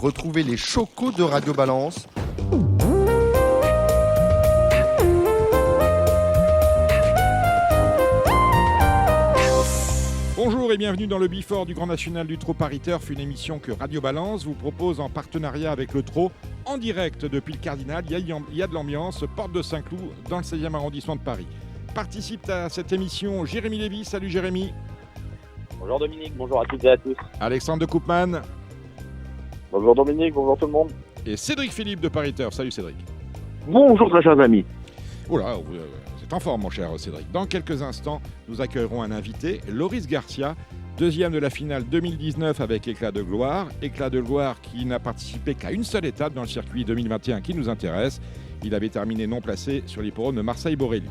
Retrouvez les chocos de Radio Balance. Bonjour et bienvenue dans le Before du Grand National du Trot Paris Turf, une émission que Radio Balance vous propose en partenariat avec le Trot, en direct depuis le Cardinal. Il y a de l'ambiance, porte de Saint-Cloud, dans le 16e arrondissement de Paris. Participe à cette émission Jérémy Lévy. Salut Jérémy. Bonjour Dominique, bonjour à toutes et à tous. Alexandre de Koopman. Bonjour Dominique, bonjour tout le monde. Et Cédric Philippe de Paris Turf. Salut Cédric. Bonjour très chers amis. Oula, c'est en forme mon cher Cédric. Dans quelques instants, nous accueillerons un invité, Loris Garcia, deuxième de la finale 2019 avec Éclat de Gloire. Éclat de Gloire qui n'a participé qu'à une seule étape dans le circuit 2021 qui nous intéresse. Il avait terminé non placé sur l'hippodrome de Marseille-Borelli.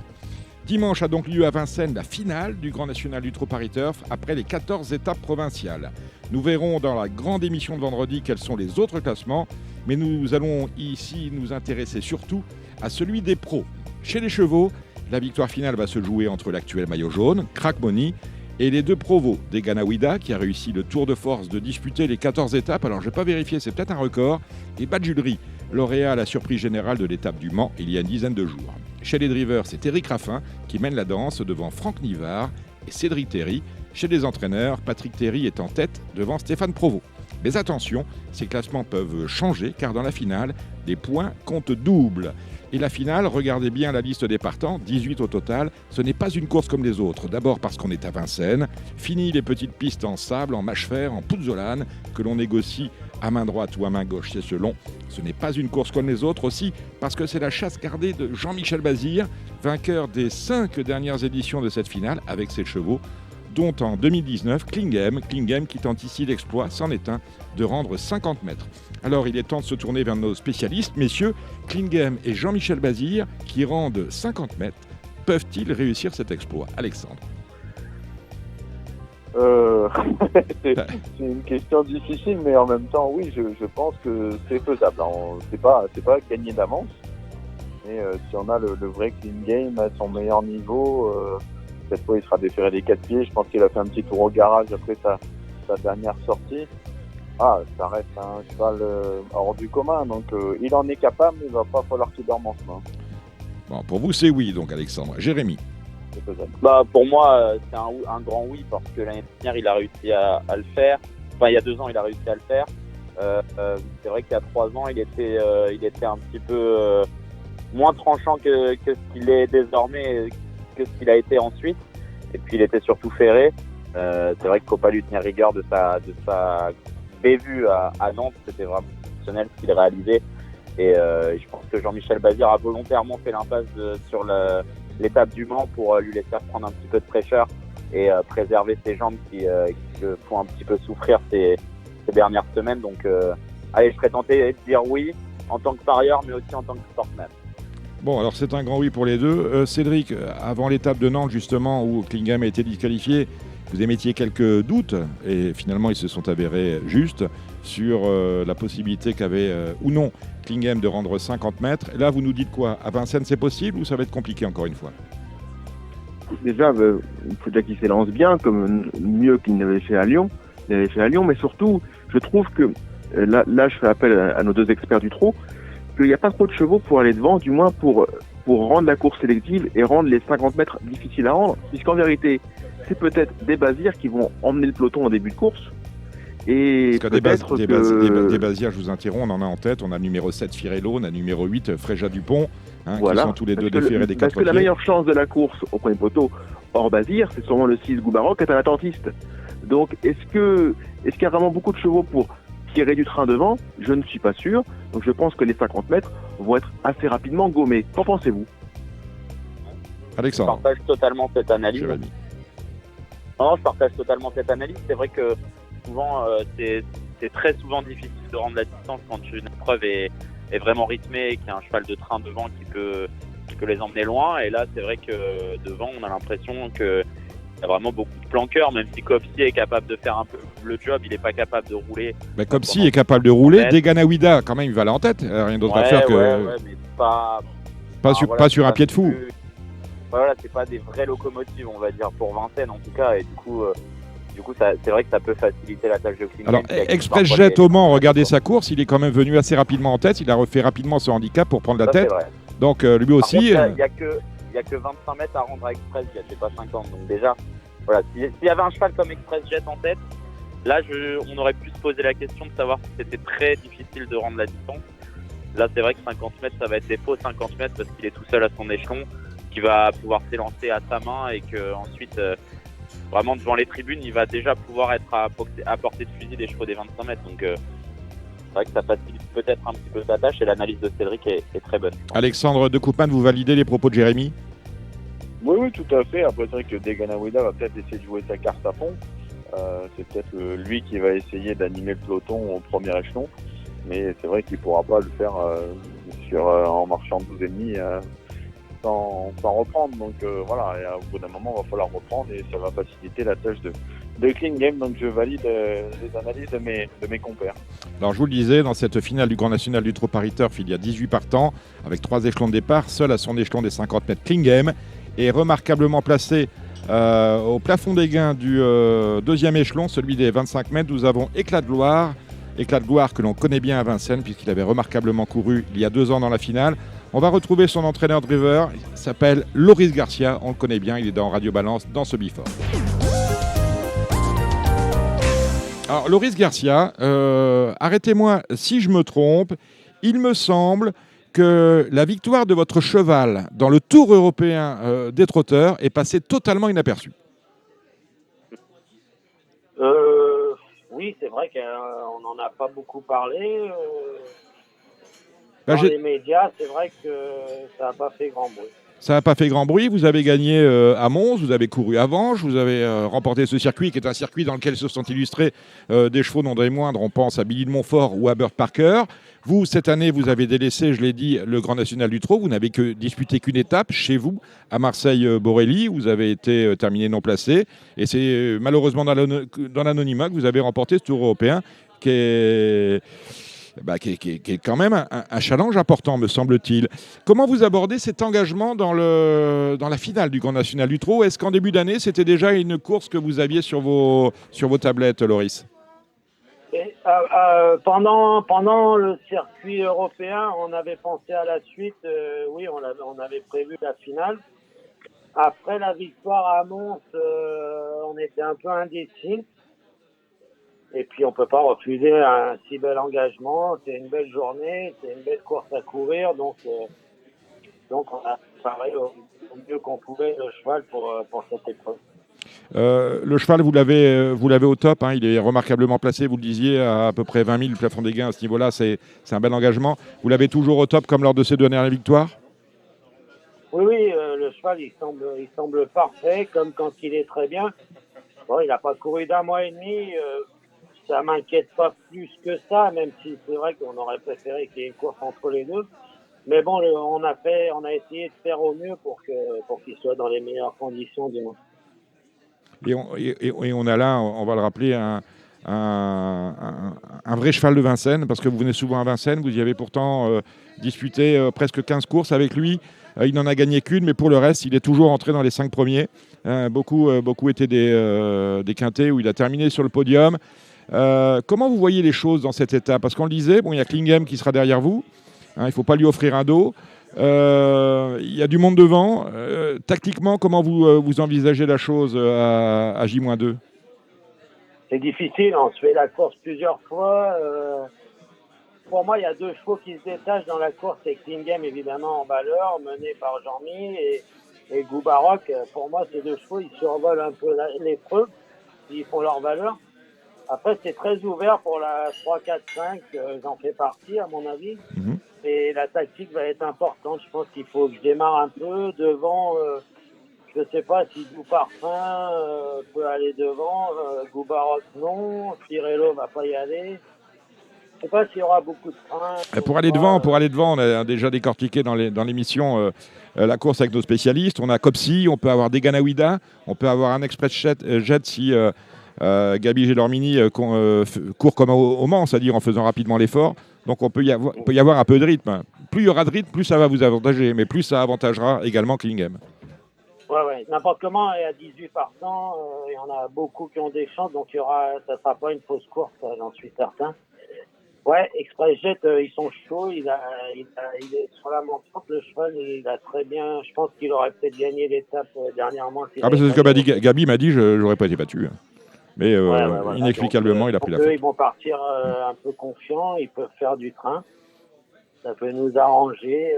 Dimanche a donc lieu à Vincennes la finale du Grand National du Trot Paris Turf après les 14 étapes provinciales. Nous verrons dans la grande émission de vendredi quels sont les autres classements, mais nous allons ici nous intéresser surtout à celui des pros. Chez les chevaux, la victoire finale va se jouer entre l'actuel maillot jaune, Crack Money, et les deux provos, Degana Ouida qui a réussi le tour de force de disputer les 14 étapes, alors je n'ai pas vérifié, c'est peut-être un record, et Badjulri, lauréat à la surprise générale de l'étape du Mans il y a une dizaine de jours. Chez les drivers, c'est Éric Raffin qui mène la danse devant Franck Nivard et Cédric Terry. Chez les entraîneurs, Patrick Terry est en tête devant Stéphane Provost. Mais attention, ces classements peuvent changer car dans la finale, les points comptent double. Et la finale, regardez bien la liste des partants, 18 au total, ce n'est pas une course comme les autres. D'abord parce qu'on est à Vincennes, fini les petites pistes en sable, en mâche-fer, en pouzzolane, que l'on négocie à main droite ou à main gauche, c'est selon. Ce n'est pas une course comme les autres aussi, parce que c'est la chasse gardée de Jean-Michel Bazir, vainqueur des 5 dernières éditions de cette finale avec ses chevaux, dont en 2019, Klingem qui tente ici l'exploit, c'en est un, de rendre 50 mètres. Alors il est temps de se tourner vers nos spécialistes. Messieurs, Klingem et Jean-Michel Bazir, qui rendent 50 mètres, peuvent-ils réussir cet exploit? Alexandre. C'est une question difficile, mais en même temps, oui, je pense que c'est faisable. C'est pas gagné d'avance, mais si on a le vrai clean game à son meilleur niveau, cette fois il sera déféré des 4 pieds. Je pense qu'il a fait un petit tour au garage après sa dernière sortie. Ça reste un cheval hors du commun, donc il en est capable, mais il va pas falloir qu'il dorme en ce moment. Bon, pour vous, c'est oui, donc Alexandre. Jérémy. Pour moi, c'est un grand oui, parce que l'année dernière, il a réussi à le faire. Enfin, il y a 2 ans, il a réussi à le faire. C'est vrai qu'il y a 3 ans, il était un petit peu moins tranchant que ce qu'il est désormais, que ce qu'il a été ensuite. Et puis, il était surtout ferré. C'est vrai qu'il ne faut pas lui tenir rigueur de sa bévue à Nantes. C'était vraiment exceptionnel ce qu'il réalisait. Et je pense que Jean-Michel Bazir a volontairement fait l'impasse sur l'étape du Mans pour lui laisser prendre un petit peu de fraîcheur et préserver ses jambes qui le font un petit peu souffrir ces dernières semaines. Donc, je serais tenté de dire oui en tant que parieur, mais aussi en tant que sportsman. Bon, alors c'est un grand oui pour les deux. Cédric, avant l'étape de Nantes, justement, où Klingem a été disqualifié, vous émettiez quelques doutes, et finalement ils se sont avérés justes, sur la possibilité qu'avait ou non Klingem de rendre 50 mètres. Et là, vous nous dites quoi? À Vincennes, c'est possible ou ça va être compliqué encore une fois? Déjà, il faut déjà qu'il s'élance bien, comme mieux qu'il n'avait fait à Lyon. Mais surtout, je trouve que, là je fais appel à nos 2 experts du trot, qu'il n'y a pas trop de chevaux pour aller devant, du moins pour rendre la course sélective et rendre les 50 mètres difficiles à rendre, puisqu'en vérité, c'est peut-être des Bazirs qui vont emmener le peloton en début de course. Et parce que des Bazirs, je vous interromps, on en a en tête, on a numéro 7 Firello, on a numéro 8 Fréja Dupont, voilà, qui sont tous les deux déférés des 4 Parce pieds. que la meilleure chance de la course au premier poteau, hors Bazir, c'est sûrement le 6 Goubaroc, qui est un attentiste. Donc est-ce qu'il y a vraiment beaucoup de chevaux pour tirer du train devant? Je ne suis pas sûr. Donc je pense que les 50 mètres vont être assez rapidement gommés. Qu'en pensez-vous? Alexandre. Je partage totalement cette analyse. Jérémy. Non, je partage totalement cette analyse. C'est vrai que souvent, c'est très souvent difficile de rendre la distance quand une épreuve est vraiment rythmée et qu'il y a un cheval de train devant qui peut les emmener loin. Et là, c'est vrai que devant, on a l'impression qu'il y a vraiment beaucoup de planqueurs, même si Copsy est capable de faire un peu le job, il n'est pas capable de rouler. Copsy est capable de rouler. Degana Ouida, quand même, il va aller en tête. Rien d'autre à faire que... mais pas sur un pied de fou. Voilà, c'est pas des vraies locomotives, on va dire, pour Vincennes en tout cas. Et du coup, du coup, c'est vrai que ça peut faciliter la tâche de Clean Alors, Game. Express Jet au Mans, regardez sa course, il est quand même venu assez rapidement en tête. Il a refait rapidement son handicap pour prendre la Ça, c'est tête. vrai. Donc, lui Par aussi. contre, il y a que 25 mètres à rendre à Express Jet, c'est pas 50. Donc déjà, voilà, s'il y avait un cheval comme Express Jet en tête, là, on aurait pu se poser la question de savoir si c'était très difficile de rendre la distance. Là, c'est vrai que 50 mètres, ça va être des faux 50 mètres parce qu'il est tout seul à son échelon, qu'il va pouvoir s'élancer à sa main et qu'ensuite, vraiment devant les tribunes, il va déjà pouvoir être à portée de fusil des chevaux des 25 mètres. Donc, c'est vrai que ça facilite peut-être un petit peu sa tâche et l'analyse de Cédric est très bonne. Alexandre de Koopman, vous validez les propos de Jérémy? Oui, tout à fait. Après, c'est vrai que Deganawida va peut-être essayer de jouer sa carte à fond. C'est peut-être lui qui va essayer d'animer le peloton au premier échelon. Mais c'est vrai qu'il ne pourra pas le faire en marchant 12,5 sans reprendre. Donc voilà, et au bout d'un moment, il va falloir reprendre et ça va faciliter la tâche de Clean Game. Donc je valide les analyses de mes compères. Alors je vous le disais, dans cette finale du Grand National du Trot Paris Turf, il y a 18 partants avec 3 échelons de départ. Seul à son échelon des 50 mètres, Clean Game est remarquablement placé au plafond des gains du deuxième échelon, celui des 25 mètres. Nous avons Éclat de gloire. Éclat de gloire que l'on connaît bien à Vincennes puisqu'il avait remarquablement couru il y a 2 ans dans la finale. On va retrouver son entraîneur driver, il s'appelle Loris Garcia, on le connaît bien, il est dans Radio Balance, dans ce Before. Alors Loris Garcia, arrêtez-moi si je me trompe, il me semble que la victoire de votre cheval dans le Tour européen des trotteurs est passée totalement inaperçue. Oui, c'est vrai qu'on n'en a pas beaucoup parlé. Bah, dans les médias, c'est vrai que ça n'a pas fait grand bruit. Ça n'a pas fait grand bruit. Vous avez gagné à Mons, vous avez couru à Vanges, vous avez remporté ce circuit qui est un circuit dans lequel se sont illustrés des chevaux non des moindres. On pense à Billy de Montfort ou à Burt Parker. Vous, cette année, vous avez délaissé, je l'ai dit, le Grand National du Trot. Vous n'avez que disputé qu'une étape chez vous, à Marseille-Borelli. Vous avez été terminé non placé. Et c'est malheureusement dans l'anonymat que vous avez remporté ce Tour européen qui est quand même un challenge important, me semble-t-il. Comment vous abordez cet engagement dans la finale du Grand National du Trot? Est-ce qu'en début d'année, c'était déjà une course que vous aviez sur vos tablettes, Loris? Pendant le circuit européen, on avait pensé à la suite. Oui, on avait prévu la finale. Après la victoire à Mons, on était un peu indécis. Et puis, on ne peut pas refuser un si bel engagement. C'est une belle journée, c'est une belle course à courir. Donc on a préparé au mieux qu'on pouvait le cheval pour cette épreuve. Le cheval, vous l'avez au top. Hein, il est remarquablement placé, vous le disiez, à peu près 20 000 le plafond des gains à ce niveau-là. C'est un bel engagement. Vous l'avez toujours au top comme lors de ses 2 dernières victoires? Oui, le cheval, il semble parfait, comme quand il est très bien. Bon, il n'a pas couru d'1 mois et demi. Ça m'inquiète pas plus que ça, même si c'est vrai qu'on aurait préféré qu'il y ait une course entre les deux. Mais bon, on a essayé de faire au mieux pour qu'il soit dans les meilleures conditions du monde. Et on a là, on va le rappeler, un vrai cheval de Vincennes, parce que vous venez souvent à Vincennes, vous y avez pourtant disputé presque 15 courses avec lui. Il n'en a gagné qu'une, mais pour le reste, il est toujours entré dans les 5 premiers. Beaucoup étaient des quintés où il a terminé sur le podium. Comment vous voyez les choses dans cette étape? Parce qu'on le disait, il y a Clean Game qui sera derrière vous. Il ne faut pas lui offrir un dos. Il y a du monde devant. Tactiquement, comment vous envisagez la chose à J-2? C'est difficile. On se fait la course plusieurs fois. Pour moi, il y a 2 chevaux qui se détachent dans la course. C'est Clean Game, évidemment, en valeur, mené par Jean-Mi et Goubaroc. Pour moi, ces 2 chevaux, ils survolent un peu l'épreuve. Ils font leur valeur. Après, c'est très ouvert pour la 3, 4, 5. J'en fais partie, à mon avis. Mm-hmm. Et la tactique va être importante. Je pense qu'il faut que je démarre un peu devant. Je ne sais pas si Doux-Parfum peut aller devant. Goubaroc, non. Firello ne va pas y aller. Je ne sais pas s'il y aura beaucoup de freins. Pour aller devant, on a déjà décortiqué dans l'émission la course avec nos spécialistes. On a Copsy, on peut avoir Deganawida, on peut avoir un Express Jet si... Gabi Gelormini court comme au Mans, c'est-à-dire en faisant rapidement l'effort. Donc on peut y avoir un peu de rythme. Plus il y aura de rythme, plus ça va vous avantager, mais plus ça avantagera également Clean Game. Ouais. n'importe comment, il y a 18 partants, il y en a beaucoup qui ont des chances, donc ça ne sera pas une fausse course, j'en suis certain. Ouais, Express Jet, ils sont chauds, il est sur la montante, le cheval, il a très bien, je pense qu'il aurait peut-être gagné l'étape dernièrement. Ah, c'est ce que Gabi m'a dit, je n'aurais pas été battu. Mais voilà. inexplicablement, Donc, il a pris la eux, faute. ils vont partir un peu confiants, ils peuvent faire du train. Ça peut nous arranger.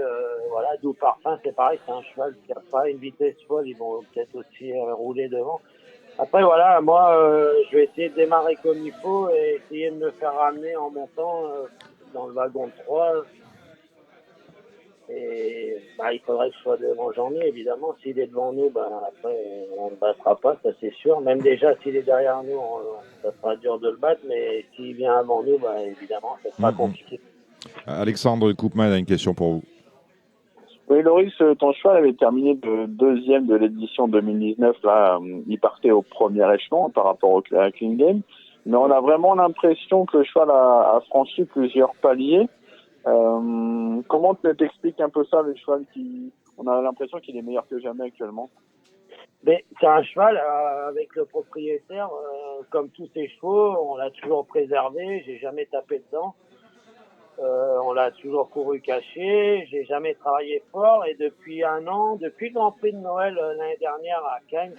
Voilà, Doux Parfum, c'est pareil, c'est un cheval qui n'a pas une vitesse folle, ils vont peut-être aussi rouler devant. Après, voilà, moi, je vais essayer de démarrer comme il faut et essayer de me faire ramener en montant dans le wagon 3. Et il faudrait que je sois devant Jean-Mi, évidemment. S'il est devant nous, après, on ne battra pas, ça c'est sûr. Même déjà, s'il est derrière nous, ça sera dur de le battre. Mais s'il vient avant nous, évidemment, ça sera compliqué. Alexandre Koopman a une question pour vous. Oui, Loris, ton cheval avait terminé deuxième de l'édition 2019. Là, il partait au premier échelon par rapport au Clean Game. Mais on a vraiment l'impression que le cheval a franchi plusieurs paliers. Comment t'expliques un peu ça, le cheval on a l'impression qu'il est meilleur que jamais actuellement? Mais c'est un cheval avec le propriétaire, comme tous ses chevaux, on l'a toujours préservé, j'ai jamais tapé dedans. On l'a toujours couru caché, j'ai jamais travaillé fort et depuis un an, depuis le Grand Prix de Noël l'année dernière à Cannes,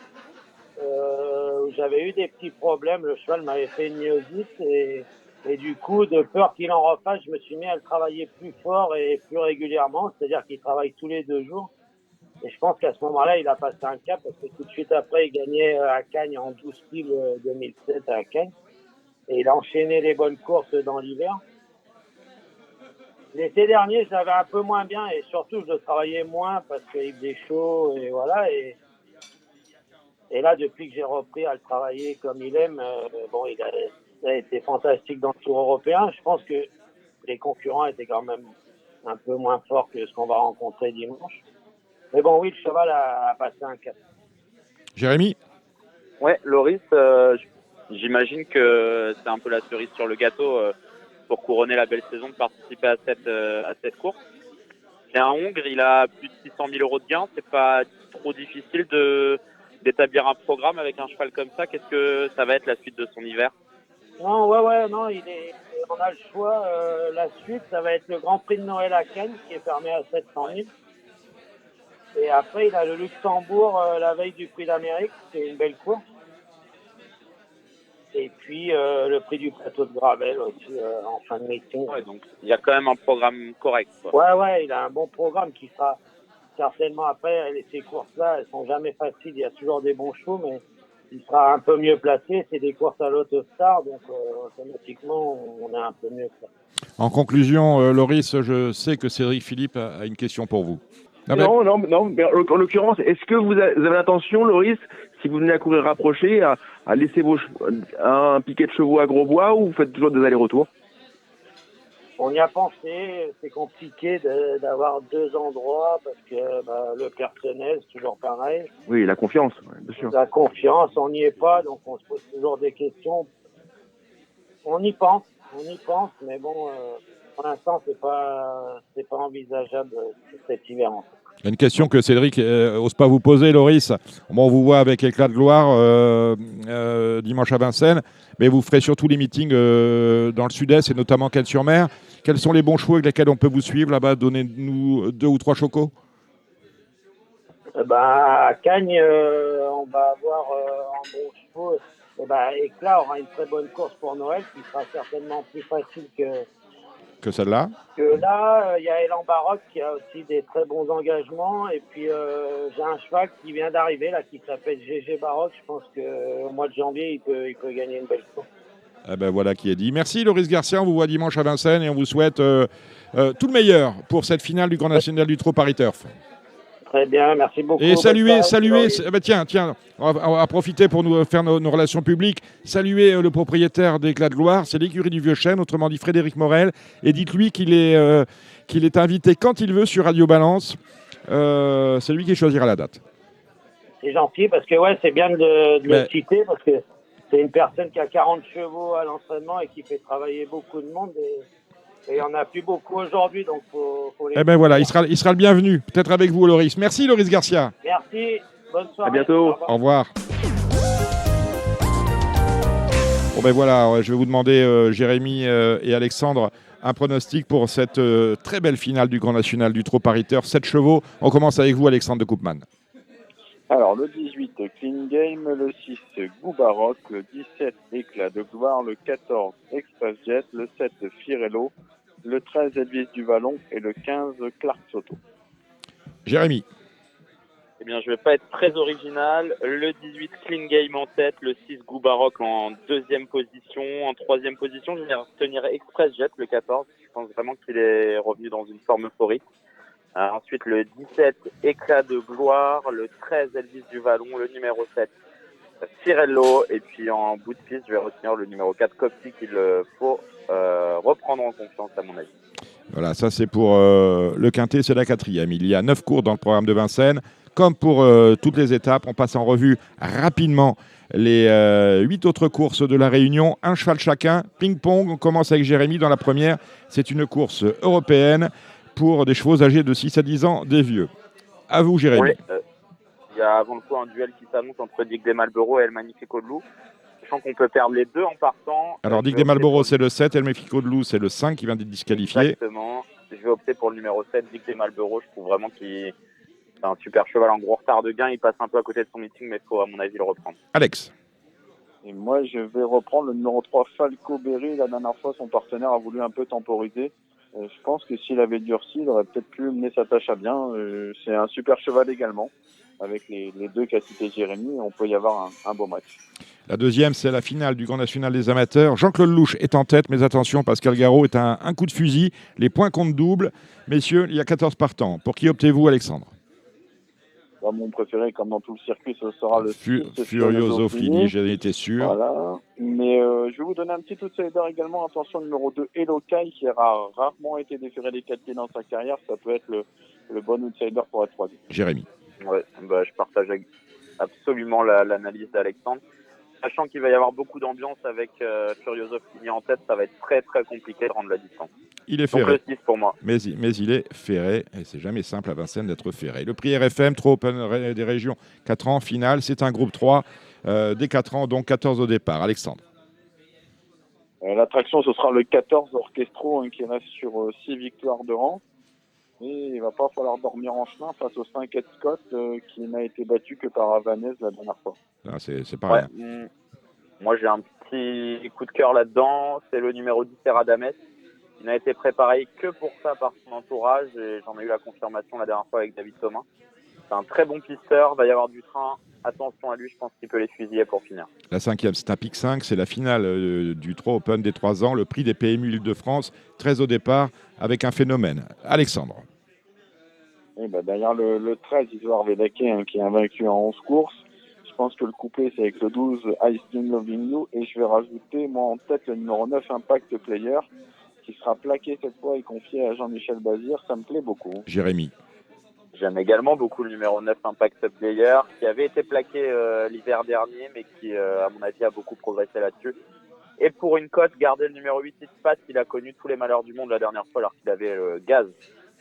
où j'avais eu des petits problèmes, le cheval m'avait fait une myosite et du coup, de peur qu'il en refasse, je me suis mis à le travailler plus fort et plus régulièrement, c'est-à-dire qu'il travaille tous les 2 jours. Et je pense qu'à ce moment-là, il a passé un cap parce que tout de suite après, il gagnait à Cannes en 12 piles 2007 à Cannes. Et il a enchaîné les bonnes courses dans l'hiver. L'été dernier, je l'avais un peu moins bien et surtout, je le travaillais moins parce qu'il faisait chaud et voilà. Et là, depuis que j'ai repris à le travailler comme il aime, il a été fantastique dans le Tour européen. Je pense que les concurrents étaient quand même un peu moins forts que ce qu'on va rencontrer dimanche. Mais bon, oui, le cheval a passé un cap. Jérémy? Ouais, Loris, j'imagine que c'est un peu la cerise sur le gâteau pour couronner la belle saison de participer à cette course. C'est un Hongre, il a plus de 600 000 euros de gains. C'est pas trop difficile d'établir un programme avec un cheval comme ça. Qu'est-ce que ça va être la suite de son hiver? Non, non, on a le choix. La suite, ça va être le Grand Prix de Noël à Cannes, qui est fermé à 700 000. Et après, il a le Luxembourg la veille du Prix d'Amérique, c'est une belle course. Et puis le Prix du Plateau de Gravel aussi en fin de meeting. Ouais, donc il y a quand même un programme correct, quoi. Ouais, il a un bon programme qui sera certainement après. Ces courses-là, elles sont jamais faciles. Il y a toujours des bons chevaux, mais il sera un peu mieux placé. C'est des courses à l'Autostar, donc automatiquement, on est un peu mieux placé. En conclusion, Loris, je sais que Cédric Philippe a une question pour vous. Non, mais en l'occurrence, est-ce que vous avez l'intention, Loris, si vous venez à courir rapproché, à laisser un piquet de chevaux à Grosbois ou vous faites toujours des allers-retours? On y a pensé, c'est compliqué d'avoir 2 endroits parce que le personnel, c'est toujours pareil. Oui, la confiance, bien sûr. La confiance, on n'y est pas, donc on se pose toujours des questions. On y pense, mais bon, pour l'instant, c'est pas envisageable cet hiver. Il y a une question que Cédric n'ose pas vous poser, Loris. Bon, on vous voit avec éclat de gloire dimanche à Vincennes, mais vous ferez surtout les meetings dans le sud-est et notamment Cannes-sur-Mer. Quels sont les bons chevaux avec lesquels on peut vous suivre là-bas? Donnez-nous 2 ou 3 chocos. À Cagnes, on va avoir en bons chevaux. Éclat aura une très bonne course pour Noël qui sera certainement plus facile que celle-là. Que là, il y a Elan Baroque qui a aussi des très bons engagements. Et puis, j'ai un cheval qui vient d'arriver là qui s'appelle GG Baroque. Je pense qu'au mois de janvier, il peut gagner une belle course. Voilà qui est dit. Merci Loris Garcia, on vous voit dimanche à Vincennes et on vous souhaite tout le meilleur pour cette finale du Grand National du Trot Paris Turf. Très bien, merci beaucoup. Et saluer, tiens, on va profiter pour nous faire nos relations publiques. Saluer le propriétaire d'Éclat de Gloire, c'est l'écurie du Vieux Chêne, autrement dit Frédéric Morel. Et dites-lui qu'il est invité quand il veut sur Radio Balance. C'est lui qui choisira la date. C'est gentil parce que c'est bien de le citer parce que c'est une personne qui a 40 chevaux à l'entraînement et qui fait travailler beaucoup de monde. Et il n'y en a plus beaucoup aujourd'hui, donc faut les... il sera le bienvenu, peut-être avec vous, Loris. Merci, Loris Garcia. Merci. Bonne soirée. À bientôt. Au revoir. Bon ben voilà, je vais vous demander, Jérémy et Alexandre, un pronostic pour cette très belle finale du Grand National du trot pariteur. 7 chevaux. On commence avec vous, Alexandre de Koopman. Alors, le 18, Clean Game, le 6, Goubaroc, le 17, Éclat de Gloire, le 14, Express Jet, le 7, Firello, le 13, Elvis du Vallon et le 15, Clark Soto. Jérémy. Eh bien, je vais pas être très original. Le 18, Clean Game en tête. Le 6, Goubaroc en deuxième position. En troisième position, je vais retenir Express Jet, le 14. Je pense vraiment qu'il est revenu dans une forme euphorique. Ensuite, le 17, Éclat de Gloire. Le 13, Elvis du Vallon. Le numéro 7, Firello. Et puis, en bout de piste, je vais retenir le numéro 4, Copti, qu'il faut reprendre en confiance, à mon avis. Voilà, ça c'est pour le quintet, c'est la 4e. Il y a 9 cours dans le programme de Vincennes. Comme pour toutes les étapes, on passe en revue rapidement les 8 autres courses de la Réunion. Un cheval chacun, ping-pong. On commence avec Jérémy dans la première. C'est une course européenne pour des chevaux âgés de 6 à 10 ans, des vieux. À vous, Jérémy. Oui, il y a avant le coup un duel qui s'annonce entre Dick des Malboro et El Magnifico de Loup. Sachant qu'on peut perdre les deux en partant. Alors, Dick des Malboro, c'est le 7. El Mexico de Loup, c'est le 5 qui vient d'être disqualifié. Exactement. Je vais opter pour le numéro 7, Dick des Malboro. Je trouve vraiment qu'il c'est un super cheval en gros retard de gain. Il passe un peu à côté de son meeting, mais il faut, à mon avis, le reprendre. Alex. Et moi, je vais reprendre le numéro 3, Falco Berry. La dernière fois, son partenaire a voulu un peu temporiser. Je pense que s'il avait durci, il aurait peut-être pu mener sa tâche à bien. C'est un super cheval également. Avec les deux qu'a cité Jérémy, on peut y avoir un beau match. La deuxième, c'est la finale du Grand National des Amateurs. Jean-Claude Louche est en tête, mais attention, Pascal Garot est un coup de fusil. Les points comptent double. Messieurs, il y a 14 partants. Pour qui optez-vous, Alexandre? Mon préféré, comme dans tout le circuit, ce sera le Furioso Fini, j'en étais sûr. Voilà. Mais je vais vous donner un petit outsider également. Attention, numéro 2, Elokai, qui a rarement été déféré des 4 pieds dans sa carrière. Ça peut être le bon outsider pour être troisième. Jérémy. Ouais, je partage absolument l'analyse d'Alexandre. Sachant qu'il va y avoir beaucoup d'ambiance avec Furioso Fini en tête, ça va être très très compliqué de rendre la distance. Il est ferré. Donc le 6 pour moi. Mais il est ferré, et c'est jamais simple à Vincennes d'être ferré. Le prix RFM, trop open des régions, 4 ans, finale, c'est un groupe 3, des 4 ans, donc 14 au départ. Alexandre. L'attraction, ce sera le 14 Orchestro, qui reste sur 6 victoires de rang. Et il va pas falloir dormir en chemin face au 5 Ed Scott, qui n'a été battu que par Havanez la dernière fois. Ah, c'est pareil. Ouais, moi, j'ai un petit coup de cœur là-dedans. C'est le numéro 10, Serradames. Il n'a été préparé que pour ça par son entourage. Et j'en ai eu la confirmation la dernière fois avec David Thomas. C'est un très bon pisteur. Il va y avoir du train. Attention à lui, je pense qu'il peut les fusiller pour finir. La 5e, c'est un pic 5. C'est la finale du 3 Open des 3 ans. Le prix des PMU Île-de-France, 13 au départ, avec un phénomène. Alexandre. Et derrière le 13, Isoar Vedake, qui est invaincu en 11 courses. Je pense que le couplet, c'est avec le 12, I Still Loving You. Et je vais rajouter, moi, en tête, le numéro 9, Impact Player, qui sera plaqué cette fois et confié à Jean-Michel Bazir. Ça me plaît beaucoup. Jérémy. J'aime également beaucoup le numéro 9, Impact Player, qui avait été plaqué l'hiver dernier, mais qui, à mon avis, a beaucoup progressé là-dessus. Et pour une cote, garder le numéro 8, Ispat, il a connu tous les malheurs du monde la dernière fois, alors qu'il avait le gaz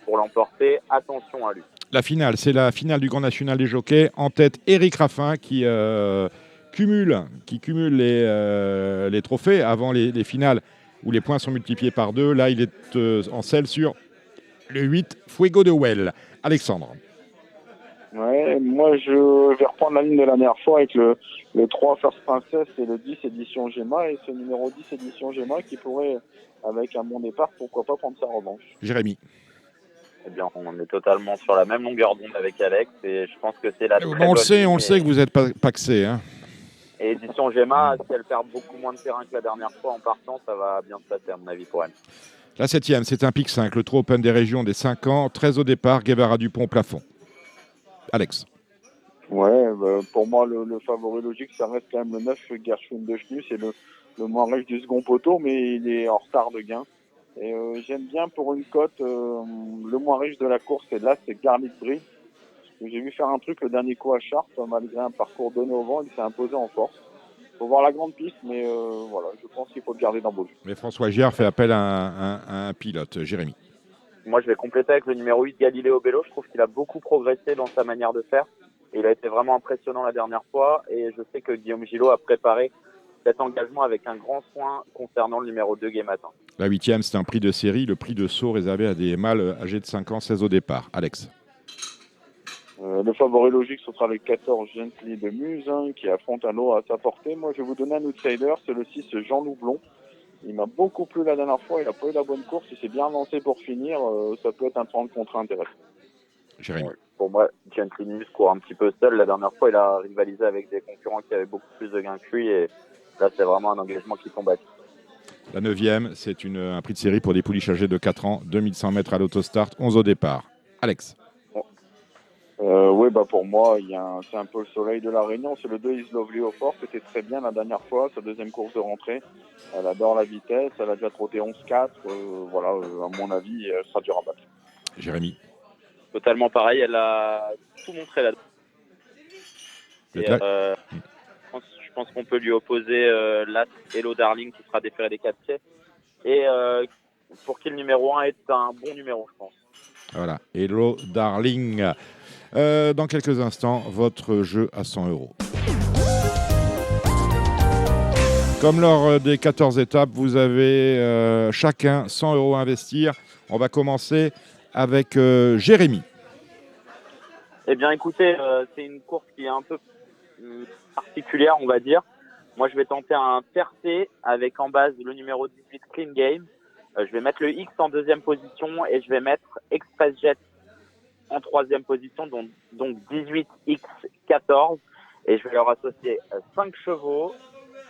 pour l'emporter. Attention à lui. La finale, c'est la finale du Grand National des Jockeys. En tête, Éric Raffin qui cumule les trophées avant les finales où les points sont multipliés par 2. Là, il est en selle sur le 8, Fuego de Well. Alexandre. Ouais, moi je vais reprendre la ligne de la dernière fois avec le 3 First Princess et le 10 édition Gemma. Et ce numéro 10 édition Gemma qui pourrait, avec un bon départ, pourquoi pas prendre sa revanche. Jérémy. Eh bien, on est totalement sur la même longueur d'onde avec Alex et je pense que c'est la très On bonne le sait que vous êtes paxé. Hein. Et édition Gemma, si elle perd beaucoup moins de terrain que la dernière fois en partant, ça va bien se passer à mon avis pour elle. La 7e, c'est un pic 5, le Trot Open des régions des 5 ans, 13 au départ, Guevara Dupont au plafond. Alex. Ouais, pour moi, le favori logique, ça reste quand même le 9, Gershwin de Chenu. C'est le moins riche du second poteau, mais il est en retard de gain. Et j'aime bien pour une cote, le moins riche de la course, et là, c'est Garlic Breed. J'ai vu faire un truc le dernier coup à Chartres, malgré un parcours donné au vent, il s'est imposé en force. Faut voir la grande piste, mais voilà, je pense qu'il faut le garder dans vos yeux. Mais François Giard fait appel à un pilote. Jérémy. Moi, je vais compléter avec le numéro 8, Galileo Bello. Je trouve qu'il a beaucoup progressé dans sa manière de faire. Et il a été vraiment impressionnant la dernière fois. Et je sais que Guillaume Gillot a préparé cet engagement avec un grand soin concernant le numéro 2 Gay Matin. La 8e, c'est un prix de série, le prix de saut réservé à des mâles âgés de 5 ans, 16 au départ. Alex. Le favori logique, ce sera le 14 Gently de Muse, qui affronte un lot à sa portée. Moi, je vais vous donner un outsider, c'est le 6 Jean Loublon. Il m'a beaucoup plu la dernière fois, il n'a pas eu la bonne course, il s'est bien lancé pour finir. Ça peut être un 30 contre 1 intéressant. Jérémy. Ouais. Pour moi, Gently Muse court un petit peu seul. La dernière fois, il a rivalisé avec des concurrents qui avaient beaucoup plus de gains que lui. Et là, c'est vraiment un engagement qui tombe à pic. La 9e, c'est un prix de série pour des pouliches âgées de 4 ans, 2100 mètres à l'autostart, 11 au départ. Alex. Oui, pour moi, c'est un peu le soleil de la Réunion. C'est le 2 Is Lovely au fort. C'était très bien la dernière fois, sa deuxième course de rentrée. Elle adore la vitesse. Elle a déjà trotté 11-4. À mon avis, elle sera dure à battre. Jérémy. Totalement pareil. Elle a tout montré là. Je pense qu'on peut lui opposer Lat Hello Darling qui sera déféré des 4 pieds. Et pour qui le numéro 1 est un bon numéro, je pense. Voilà. Hello Darling. Dans quelques instants, votre jeu à 100 €. Comme lors des 14 étapes, vous avez chacun 100 € à investir. On va commencer avec Jérémy. Eh bien, écoutez, c'est une course qui est un peu particulière, on va dire. Moi, je vais tenter un tiercé avec en base le numéro 18 Clean Game. Je vais mettre le X en deuxième position et je vais mettre Express Jet en troisième position, donc 18X14. Et je vais leur associer 5 chevaux,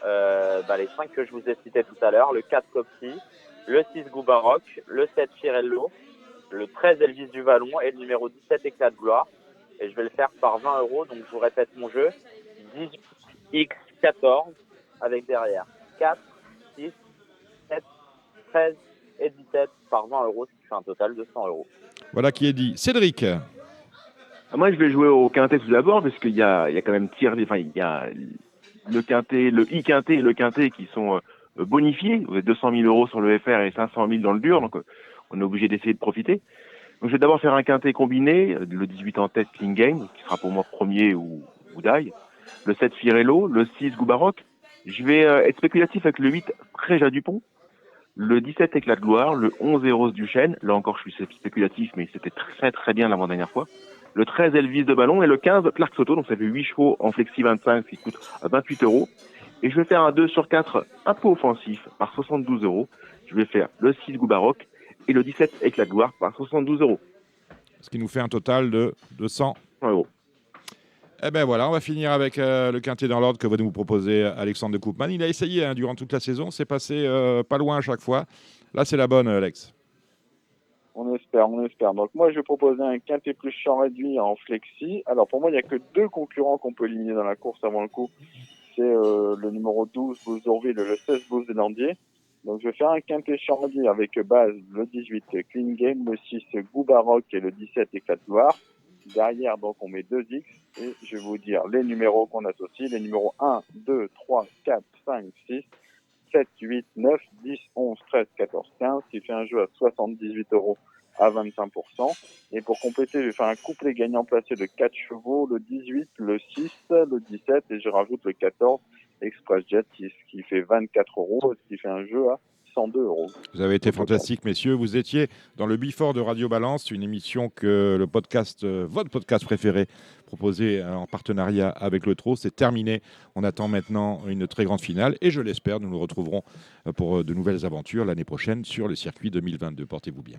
les 5 que je vous ai cités tout à l'heure, le 4 Copsy, le 6 Goubaroc, le 7 Firello, le 13 Elvis du Vallon et le numéro 17 Éclat de Gloire. Et je vais le faire par 20 €, donc je vous répète mon jeu, 18X14 avec derrière 4, 6, 7, 13 et 17 par 20 €, ce qui fait un total de 100 €. Voilà qui est dit. Cédric. Moi, je vais jouer au quintet tout d'abord, parce qu'il y a quand même il y a le quintet, le i-quintet et le quintet qui sont bonifiés. Vous avez 200 000 € sur le FR et 500 000 dans le dur, donc on est obligé d'essayer de profiter. Donc, je vais d'abord faire un quintet combiné, le 18 en tête Clean Game, qui sera pour moi premier ou d'ail, le 7 Firello, le 6 Goubaroc. Je vais être spéculatif avec le 8 Fréja Dupont, le 17 Éclat de Gloire, le 11 Eros du Chêne, là encore je suis spéculatif, mais c'était très très bien l'avant-dernière fois, le 13 Elvis de Ballon et le 15 Clark Soto, donc ça fait 8 chevaux en Flexi 25 qui coûte 28 €. Et je vais faire un 2 sur 4 un peu offensif par 72 €. Je vais faire le 6 Goubaroc et le 17 Éclat de Gloire par 72 €. Ce qui nous fait un total de 200 €. Eh ben voilà, on va finir avec le quintet dans l'ordre que va nous proposer Alexandre de Koopman. Il a essayé durant toute la saison, c'est passé pas loin à chaque fois. Là, c'est la bonne, Alex. On espère. Donc moi, je vais proposer un quintet plus champ réduit en flexi. Alors pour moi, il n'y a que 2 concurrents qu'on peut éliminer dans la course avant le coup. C'est le numéro 12, Blues d'Orville, et le 16, Blues de Landier. Donc je vais faire un quintet champ réduit avec base le 18 Clean Game, le 6 Goubaroc et le 17 Éclat de Gloire. Derrière, donc, on met 2 X et je vais vous dire les numéros qu'on associe. Les numéros 1, 2, 3, 4, 5, 6, 7, 8, 9, 10, 11, 13, 14, 15, qui fait un jeu à 78 € à 25%. Et pour compléter, je vais faire un couplet gagnant placé de 4 chevaux, le 18, le 6, le 17 et je rajoute le 14 Express Jet qui fait 24 €, ce qui fait un jeu à 102 €. Vous avez été fantastiques, messieurs. Vous étiez dans le Before de Radio Balance, une émission que le podcast, votre podcast préféré, proposé en partenariat avec le Trot. C'est terminé. On attend maintenant une très grande finale et je l'espère, nous nous retrouverons pour de nouvelles aventures l'année prochaine sur le circuit 2022. Portez-vous bien.